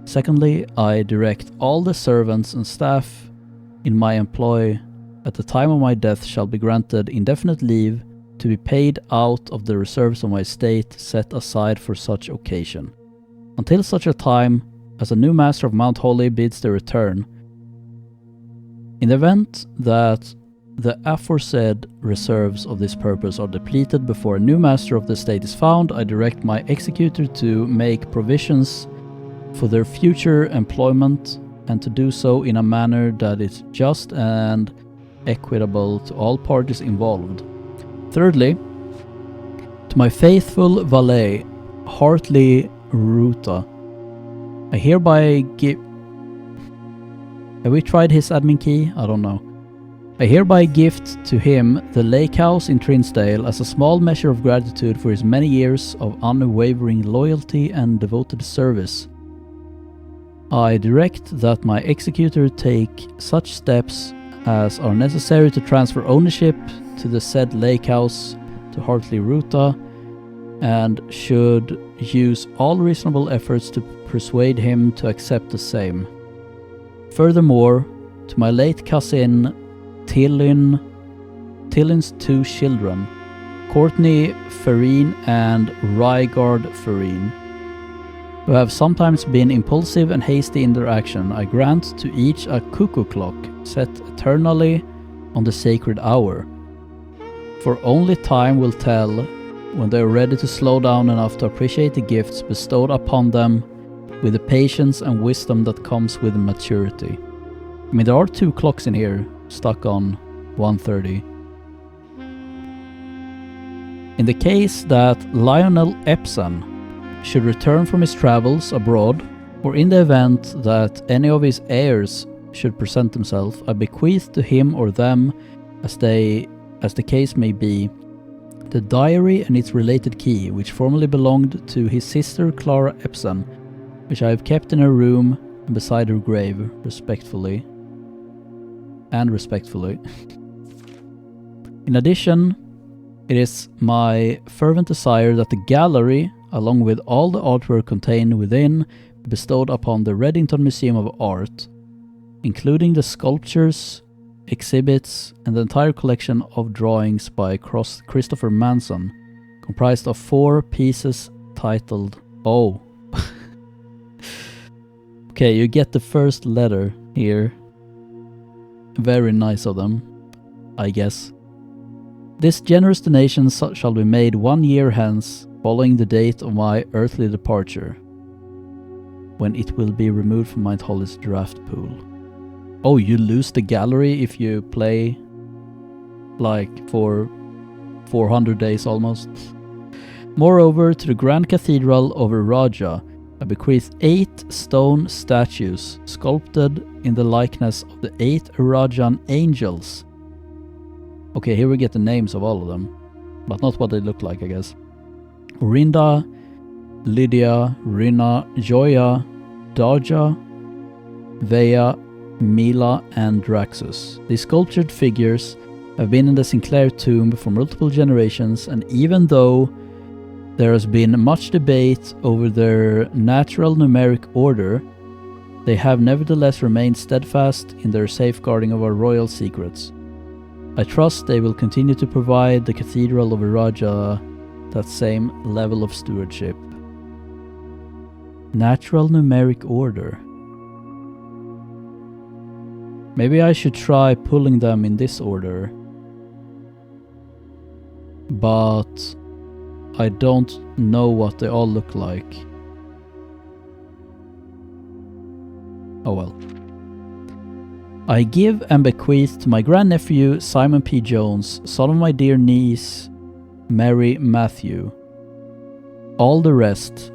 Secondly, I direct all the servants and staff in my employ at the time of my death shall be granted indefinite leave to be paid out of the reserves of my estate set aside for such occasion, until such a time as a new master of Mount Holly bids their return. In the event that the aforesaid reserves of this purpose are depleted before a new master of the estate is found, I direct my executor to make provisions for their future employment and to do so in a manner that is just and equitable to all parties involved. Thirdly, to my faithful valet, Hartley Ruta, I hereby give... Have we tried his admin key? I don't know. I hereby gift to him the lake house in Trinsdale as a small measure of gratitude for his many years of unwavering loyalty and devoted service. I direct that my executor take such steps as are necessary to transfer ownership to the said lake house to Hartley Ruta, and should use all reasonable efforts to persuade him to accept the same. Furthermore, to my late cousin Tillin's two children, Courtney Ferreen and Rygard Ferreen, who have sometimes been impulsive and hasty in their action, I grant to each a cuckoo clock set eternally on the sacred hour. For only time will tell when they are ready to slow down enough to appreciate the gifts bestowed upon them with the patience and wisdom that comes with maturity. I mean, there are 2 clocks in here stuck on 1:30. In the case that Lionel Epson should return from his travels abroad, or in the event that any of his heirs should present themselves, I bequeath to him or them, as the case may be, the diary and its related key, which formerly belonged to his sister Clara Epson, which I have kept in her room and beside her grave, respectfully. In addition, it is my fervent desire that the gallery, along with all the artwork contained within, be bestowed upon the Reddington Museum of Art, including the sculptures, exhibits, and the entire collection of drawings by Christopher Manson, comprised of 4 pieces titled Oh. Okay, you get the first letter here. Very nice of them, I guess. This generous donation shall be made 1 year hence, following the date of my earthly departure, when it will be removed from Mount Holly's draft pool. Oh, you lose the gallery if you play like for 400 days almost. Moreover, to the Grand Cathedral of Raja, I bequeath 8 stone statues sculpted in the likeness of the 8 Rajan angels. Okay, here we get the names of all of them, but not what they look like, I guess. Orinda, Lydia, Rina, Joya, Daja, Vea, Mila, and Draxus. These sculptured figures have been in the Sinclair tomb for multiple generations, and even though there has been much debate over their natural numeric order, they have nevertheless remained steadfast in their safeguarding of our royal secrets. I trust they will continue to provide the Cathedral of Iraja that same level of stewardship. Natural numeric order. Maybe I should try pulling them in this order. But I don't know what they all look like. Oh well. I give and bequeath to my grandnephew Simon P. Jones, son of my dear niece Mary Matthew, all the rest,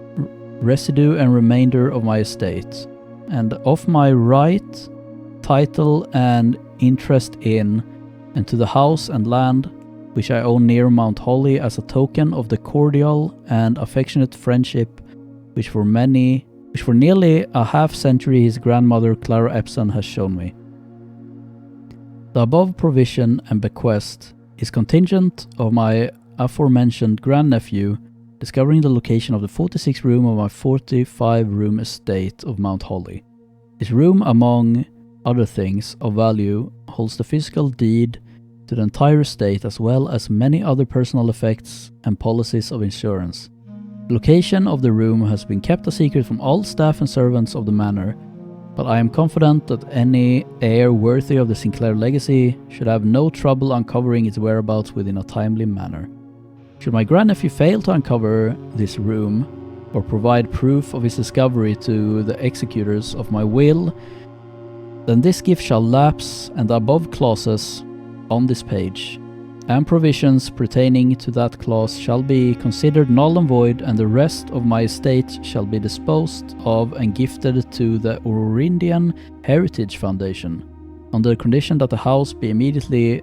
residue and remainder of my estate, and of my right, title and interest in, and to the house and land which I own near Mount Holly as a token of the cordial and affectionate friendship which for nearly a half-century his grandmother Clara Epson has shown me. The above provision and bequest is contingent of my aforementioned grandnephew discovering the location of the 46th room of my 45-room estate of Mount Holly. This room, among other things of value, holds the physical deed to the entire estate as well as many other personal effects and policies of insurance. The location of the room has been kept a secret from all staff and servants of the manor, but I am confident that any heir worthy of the Sinclair legacy should have no trouble uncovering its whereabouts within a timely manner. Should my grandnephew fail to uncover this room, or provide proof of his discovery to the executors of my will, then this gift shall lapse, and the above clauses on this page, and provisions pertaining to that clause shall be considered null and void, and the rest of my estate shall be disposed of and gifted to the Aurindian Heritage Foundation, under the condition that the house be immediately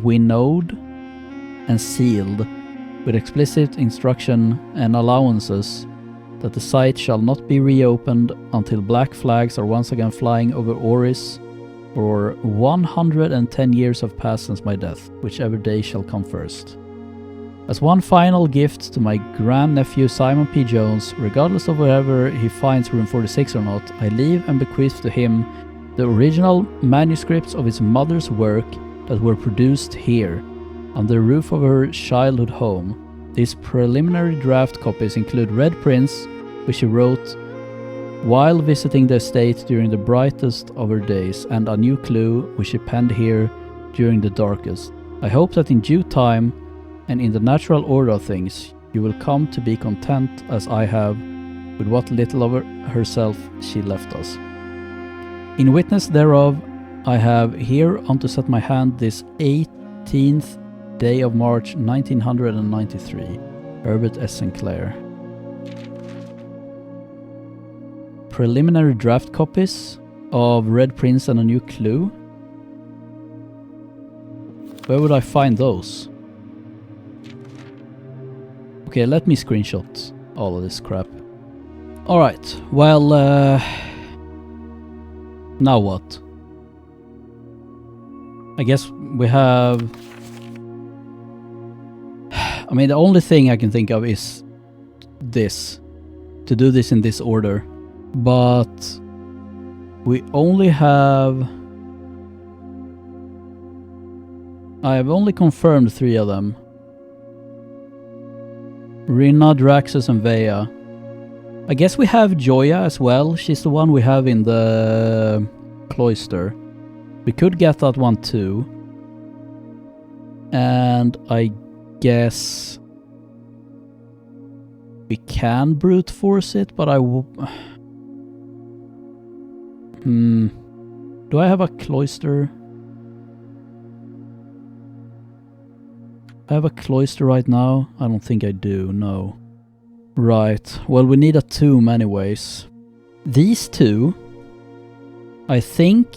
winnowed and sealed, with explicit instruction and allowances that the site shall not be reopened until black flags are once again flying over Oris, or 110 years have passed since my death, whichever day shall come first. As one final gift to my grandnephew Simon P. Jones, regardless of whether he finds room 46 or not, I leave and bequeath to him the original manuscripts of his mother's work that were produced here, on the roof of her childhood home. These preliminary draft copies include Red Prince, which she wrote while visiting the estate during the brightest of her days, and A New Clue, which she penned here during the darkest. I hope that in due time, and in the natural order of things, you will come to be content as I have with what little of herself she left us. In witness thereof, I have here unto set my hand this 18th day of March 1993. Herbert S. Sinclair. Preliminary draft copies of Red Prince and A New Clue. Where would I find those? Okay, let me screenshot all of this crap. Alright, well, now what? I guess we have... I mean, the only thing I can think of is this. To do this in this order. But we only have... I have only confirmed 3 of them. Rina, Draxus and Vea. I guess we have Joya as well. She's the one we have in the cloister. We could get that one too. And I guess we can brute force it, but do I have a cloister? I have a cloister right now? I don't think I do, no. Right, well we need a tomb anyways. These 2, I think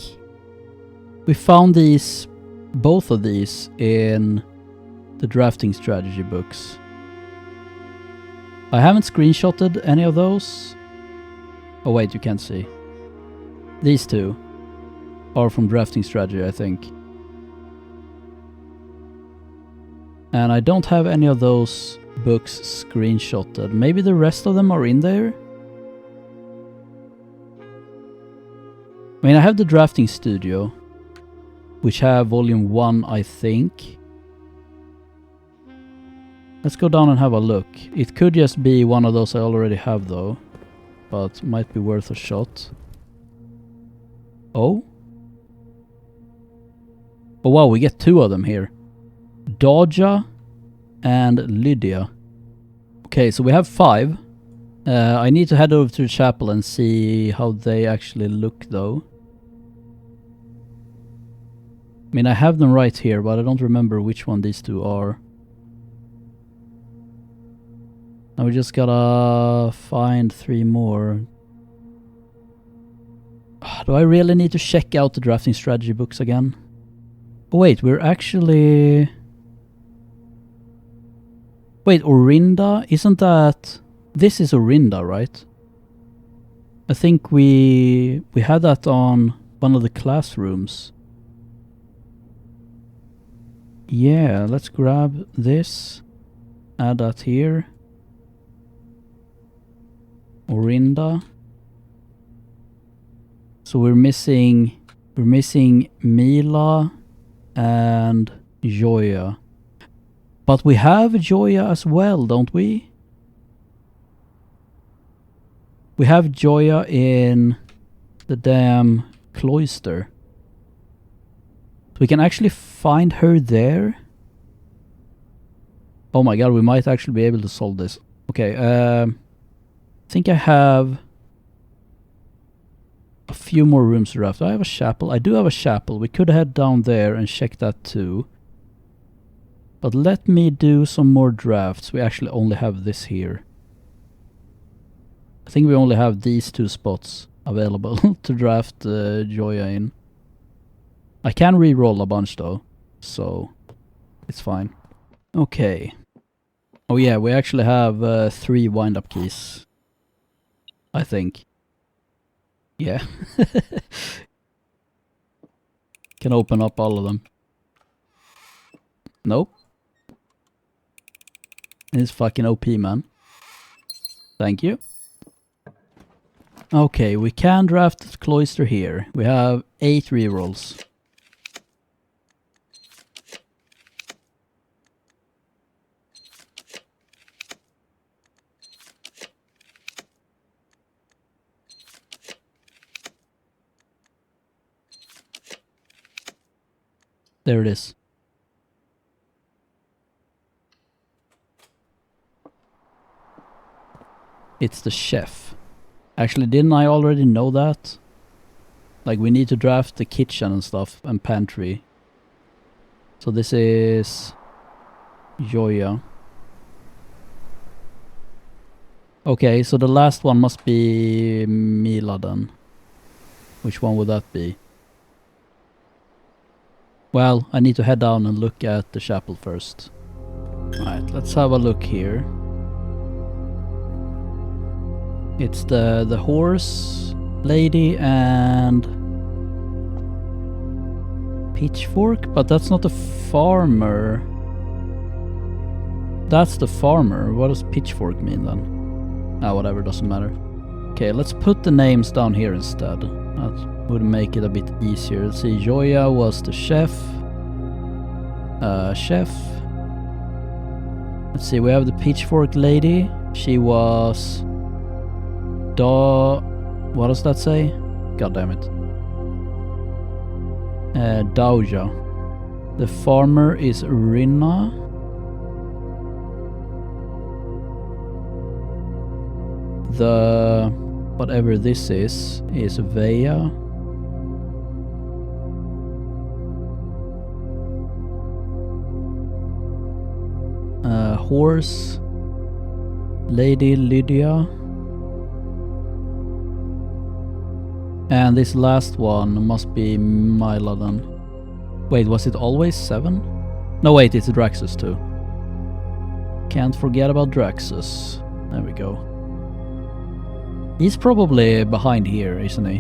we found these, both of these, in the drafting strategy books. I haven't screenshotted any of those. Oh wait, you can't see. These 2 are from drafting strategy, I think. And I don't have any of those books screenshotted. Maybe the rest of them are in there? I mean, I have the drafting studio, which have volume 1, I think. Let's go down and have a look. It could just be one of those I already have though, but might be worth a shot. Oh? Oh wow, we get 2 of them here. Dodja and Lydia. Okay, so we have 5. I need to head over to the chapel and see how they actually look though. I mean, I have them right here, but I don't remember which one these 2 are. Now we just gotta find 3 more. Do I really need to check out the drafting strategy books again? Oh wait, we're actually... Wait, Orinda? Isn't that... This is Orinda, right? I think we had that on one of the classrooms. Yeah, let's grab this. Add that here. Orinda. So we're missing Mila and Joya. But we have Joya as well, don't we? We have Joya in the damn cloister. We can actually find her there. Oh my god, we might actually be able to solve this. Okay, I think I have a few more rooms to draft. Do I have a chapel? I do have a chapel. We could head down there and check that too. But let me do some more drafts. We actually only have this here. I think we only have these 2 spots available to draft Joya in. I can re-roll a bunch though, so it's fine. Okay. Oh yeah, we actually have 3 wind-up keys. I think. Yeah. Can open up all of them. Nope. It's fucking OP, man. Thank you. Okay, we can draft the cloister here. We have 8 rerolls. There it is. It's the chef. Actually, didn't I already know that? Like, we need to draft the kitchen and stuff, and pantry. So this is Joya. Okay, so the last one must be Mila then. Which one would that be? Well, I need to head down and look at the chapel first. Alright, let's have a look here. It's the horse lady and pitchfork, but that's not the farmer. That's the farmer. What does pitchfork mean then? Ah, whatever, doesn't matter. Okay, let's put the names down here instead. That would make it a bit easier. Let's see, Joya was the chef. Chef. Let's see, we have the pitchfork lady. She was... What does that say? God damn it. Dodja. The farmer is Rina. The... whatever this is Veya. Horse lady Lydia. And this last one must be Mila then. Wait, was it always 7? No, wait, it's Draxus too. Can't forget about Draxus. There we go. He's probably behind here, isn't he?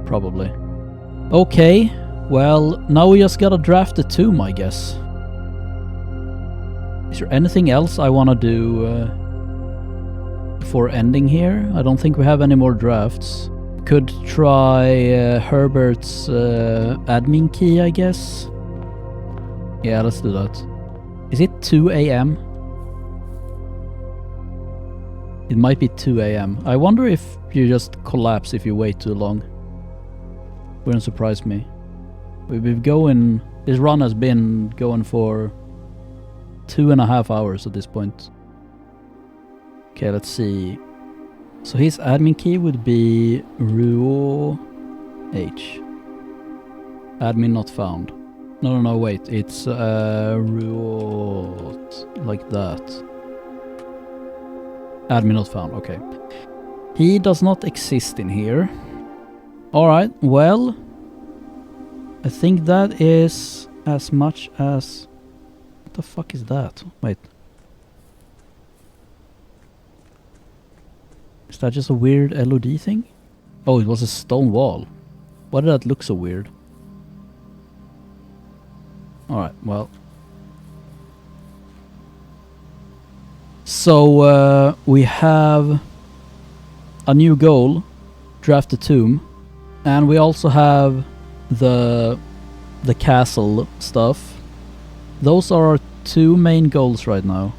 Probably. Okay, well, now we just gotta draft the tomb, I guess. Is there anything else I wanna do before ending here. I don't think we have any more drafts. Could try Herbert's admin key, I guess. Yeah, let's do that. Is it 2 AM? It might be 2 AM. I wonder if you just collapse if you wait too long. Wouldn't surprise me. We've been going... This run has been going for 2.5 hours at this point. Okay, let's see. So his admin key would be Ruo H. Admin not found. No, wait. It's Ruo... like that. Admin not found, okay. He does not exist in here. Alright, well... I think that is as much as... What the fuck is that? Wait. Is that just a weird LOD thing? Oh, it was a stone wall. Why did that look so weird? Alright, well. So, we have a new goal. Draft the tomb. And we also have the castle stuff. Those are our 2 main goals right now.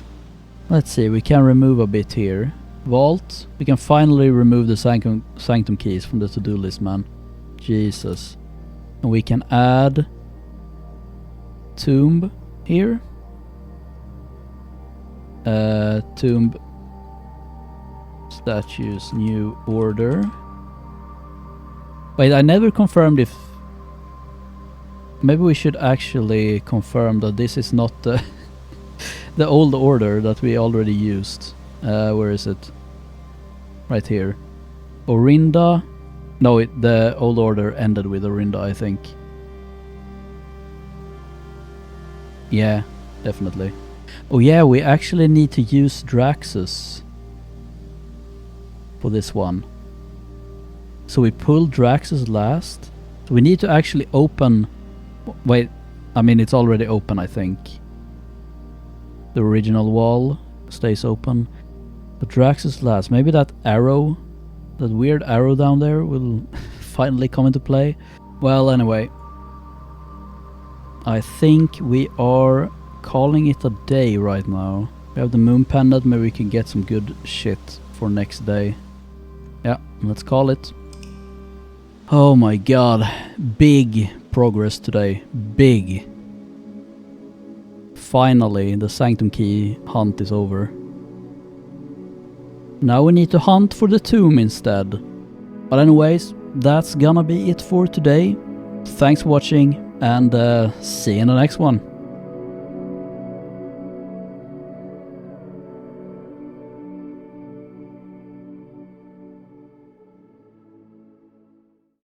Let's see, we can remove a bit here. Vault. We can finally remove the sanctum keys from the to-do list, man. Jesus. And we can add tomb here. Tomb statues, new order. Wait, I never confirmed if... Maybe we should actually confirm that this is not the the old order that we already used. Where is it? Right here. Orinda. No, the old order ended with Orinda, I think. Yeah, definitely. Oh yeah, we actually need to use Draxus for this one. So we pull Draxus last. So we need to actually open... Wait, I mean it's already open, I think. The original wall stays open. But Draxus last. Maybe that arrow, that weird arrow down there will finally come into play. Well, anyway. I think we are calling it a day right now. We have the moon pendant, maybe we can get some good shit for next day. Yeah, let's call it. Oh my god. Big progress today. Big. Finally, the sanctum key hunt is over. Now we need to hunt for the tomb instead. But anyways, that's gonna be it for today. Thanks for watching and see you in the next one.